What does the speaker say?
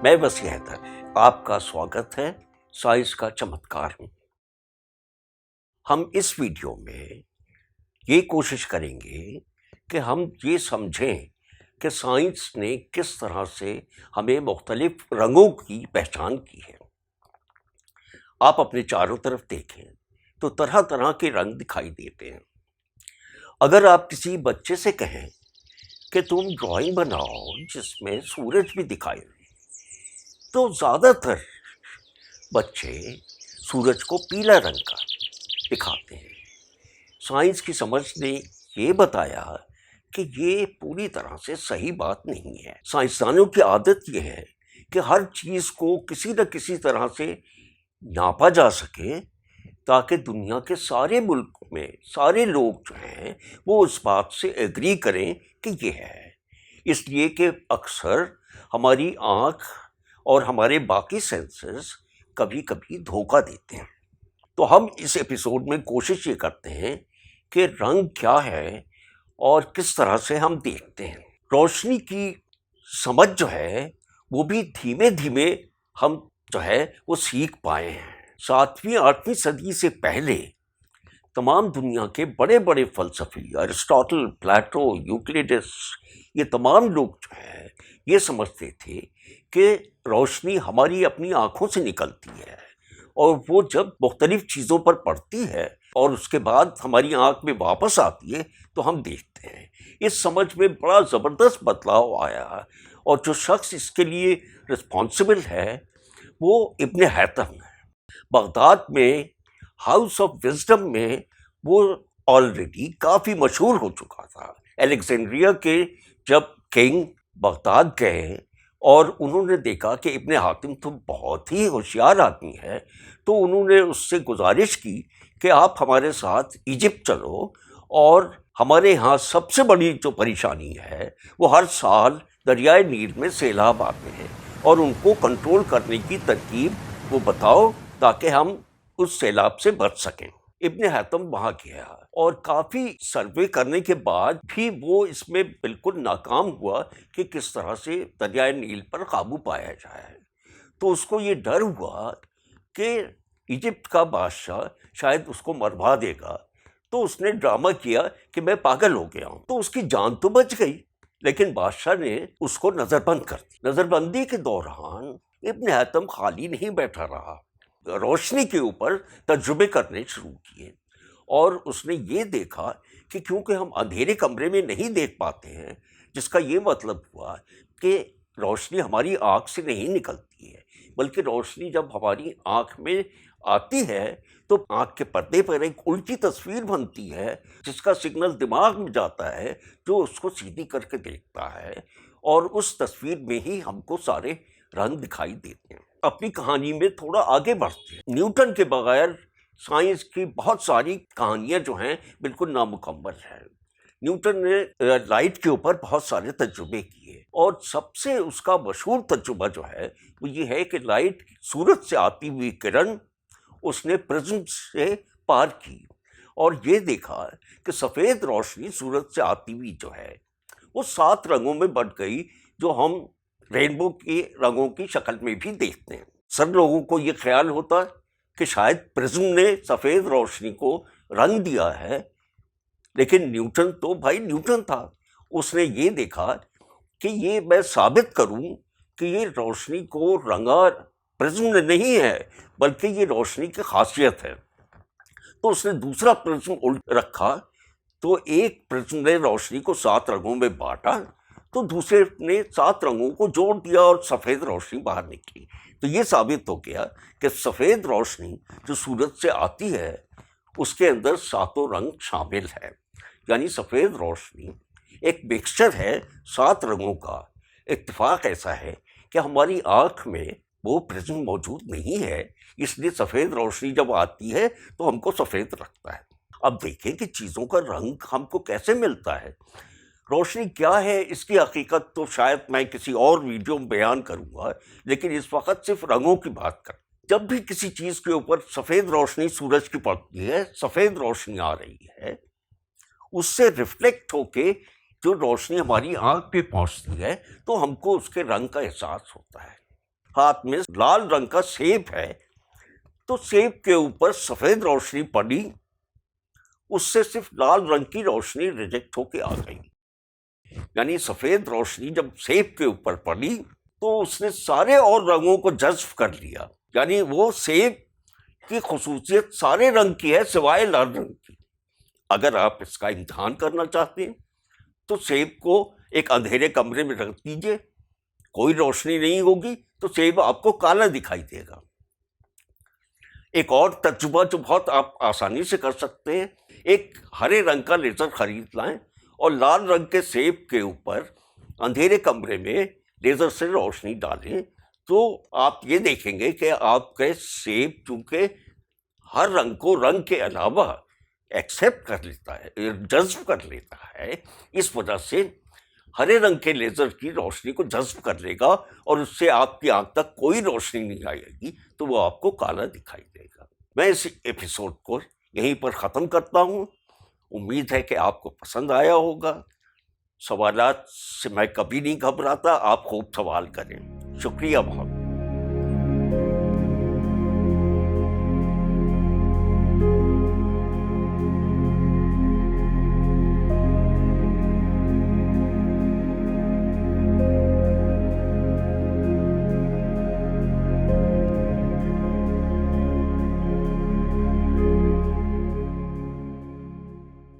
मैं वसी हैदर, आपका स्वागत है साइंस का चमत्कार में। हम इस वीडियो में ये कोशिश करेंगे कि हम ये समझें कि साइंस ने किस तरह से हमें मुख्तलिफ रंगों की पहचान की है। आप अपने चारों तरफ देखें तो तरह तरह के रंग दिखाई देते हैं। अगर आप किसी बच्चे से कहें कि तुम ड्राइंग बनाओ जिसमें सूरज भी दिखाई दे, तो ज़्यादातर बच्चे सूरज को पीला रंग का दिखाते हैं। साइंस की समझ ने ये बताया कि ये पूरी तरह से सही बात नहीं है। साइंसदानों की आदत ये है कि हर चीज़ को किसी न किसी तरह से नापा जा सके ताकि दुनिया के सारे मुल्क में सारे लोग जो हैं वो उस बात से एग्री करें कि ये है। इसलिए कि अक्सर हमारी आँख और हमारे बाकी सेंसेस कभी कभी धोखा देते हैं। तो हम इस एपिसोड में कोशिश ये करते हैं कि रंग क्या है और किस तरह से हम देखते हैं। रोशनी की समझ जो है वो भी धीमे धीमे हम जो है वो सीख पाए हैं। 7वीं 8वीं सदी से पहले तमाम दुनिया के बड़े बड़े फलसफी अरिस्टोटल, प्लेटो, यूक्लिडिस, ये तमाम लोग जो है ये समझते थे कि रोशनी हमारी अपनी आँखों से निकलती है और वो जब मुख्तलिफ चीज़ों पर पड़ती है और उसके बाद हमारी आँख में वापस आती है तो हम देखते हैं। इस समझ में बड़ा ज़बरदस्त बदलाव आया और जो शख्स इसके लिए रिस्पॉन्सिबल है वो इब्न हैतम है। बगदाद में हाउस ऑफ विजडम में वो ऑलरेडी काफ़ी मशहूर हो चुका था। अलेक्जेंड्रिया के जब किंग बगदाद गए और उन्होंने देखा कि इब्न हातिम तो बहुत ही होशियार आदमी है, तो उन्होंने उससे गुजारिश की कि आप हमारे साथ इजिप्ट चलो और हमारे यहाँ सबसे बड़ी जो परेशानी है वो हर साल दरियाए नील में सैलाब आते हैं और उनको कंट्रोल करने की तरकीब वो बताओ ताकि हम उस सैलाब से बच सकें। इब्न हैतम वहाँ गया और काफ़ी सर्वे करने के बाद भी वो इसमें बिल्कुल नाकाम हुआ कि किस तरह से दरियाए नील पर काबू पाया जाए। तो उसको ये डर हुआ कि इजिप्ट का बादशाह शायद उसको मरवा देगा, तो उसने ड्रामा किया कि मैं पागल हो गया हूँ। तो उसकी जान तो बच गई, लेकिन बादशाह ने उसको नज़रबंद कर दी। नज़रबंदी के दौरान इब्न हैतम खाली नहीं बैठा रहा, रोशनी के ऊपर तजुर्बे करने शुरू किए और उसने ये देखा कि क्योंकि हम अंधेरे कमरे में नहीं देख पाते हैं, जिसका ये मतलब हुआ कि रोशनी हमारी आँख से नहीं निकलती है, बल्कि रोशनी जब हमारी आँख में आती है तो आँख के पर्दे पर एक उल्टी तस्वीर बनती है जिसका सिग्नल दिमाग में जाता है जो उसको सीधी करके देखता है और उस तस्वीर में ही हमको सारे रंग दिखाई देते हैं। अपनी कहानी में थोड़ा आगे बढ़ते हैं। न्यूटन के बगैर साइंस की बहुत सारी कहानियाँ जो हैं बिल्कुल नामुकम्मल हैं। न्यूटन ने लाइट के ऊपर बहुत सारे तजुर्बे किए और सबसे उसका मशहूर तजुर्बा जो है वो ये है कि लाइट सूरज से आती हुई किरण उसने प्रिज्म से पार की और ये देखा कि सफ़ेद रोशनी सूरज से आती हुई जो है वो 7 रंगों में बट गई, जो हम रेनबो के रंगों की शक्ल में भी देखते हैं। सब लोगों को ये ख्याल होता कि शायद प्रिज्म ने सफ़ेद रोशनी को रंग दिया है, लेकिन न्यूटन तो भाई न्यूटन था। उसने ये देखा कि ये मैं साबित करूं कि ये रोशनी को रंगा प्रिज्म ने नहीं है, बल्कि ये रोशनी की खासियत है। तो उसने दूसरा प्रिज्म उल्ट रखा, तो एक प्रिज्म ने रोशनी को 7 रंगों में बांटा, तो दूसरे ने 7 रंगों को जोड़ दिया और सफ़ेद रोशनी बाहर निकली। तो ये साबित हो गया कि सफ़ेद रोशनी जो सूरज से आती है उसके अंदर 7 रंग शामिल है। यानी सफ़ेद रोशनी एक मिक्सचर है 7 रंगों का। इत्तेफाक ऐसा है कि हमारी आँख में वो प्रिज्म मौजूद नहीं है, इसलिए सफ़ेद रोशनी जब आती है तो हमको सफ़ेद लगता है। अब देखें कि चीज़ों का रंग हमको कैसे मिलता है। रोशनी क्या है इसकी हकीकत तो शायद मैं किसी और वीडियो में बयान करूंगा, लेकिन इस वक्त सिर्फ रंगों की बात कर। जब भी किसी चीज़ के ऊपर सफ़ेद रोशनी सूरज की पड़ती है, सफ़ेद रोशनी आ रही है, उससे रिफ्लेक्ट होके जो रोशनी हमारी आँख पे पहुँचती है तो हमको उसके रंग का एहसास होता है। हाथ में लाल रंग का सेब है, तो सेब के ऊपर सफेद रोशनी पड़ी, उससे सिर्फ लाल रंग की रोशनी रिजेक्ट होके आ गई। यानी सफेद रोशनी जब सेब के ऊपर पड़ी तो उसने सारे और रंगों को जज्ब कर लिया। यानी वो सेब की खुसूसियत सारे रंग की है सिवाय लाल रंग की। अगर आप इसका इम्तिहान करना चाहते हैं तो सेब को एक अंधेरे कमरे में रख दीजिए, कोई रोशनी नहीं होगी, तो सेब आपको काला दिखाई देगा। एक और तजुर्बा जो बहुत आप आसानी से कर सकते हैं, एक हरे रंग का लेजर खरीद लाएं और लाल रंग के सेब के ऊपर अंधेरे कमरे में लेजर से रोशनी डालें, तो आप ये देखेंगे कि आपके सेब चूंकि हर रंग को रंग के अलावा एक्सेप्ट कर लेता है, जज्ब कर लेता है, इस वजह से हरे रंग के लेजर की रोशनी को जज्ब कर लेगा और उससे आपकी आंख तक कोई रोशनी नहीं आएगी, तो वो आपको काला दिखाई देगा। मैं इस एपिसोड को यहीं पर ख़त्म करता हूँ। उम्मीद है कि आपको पसंद आया होगा। सवालात से मैं कभी नहीं घबराता, आप खूब सवाल करें। शुक्रिया बहुत।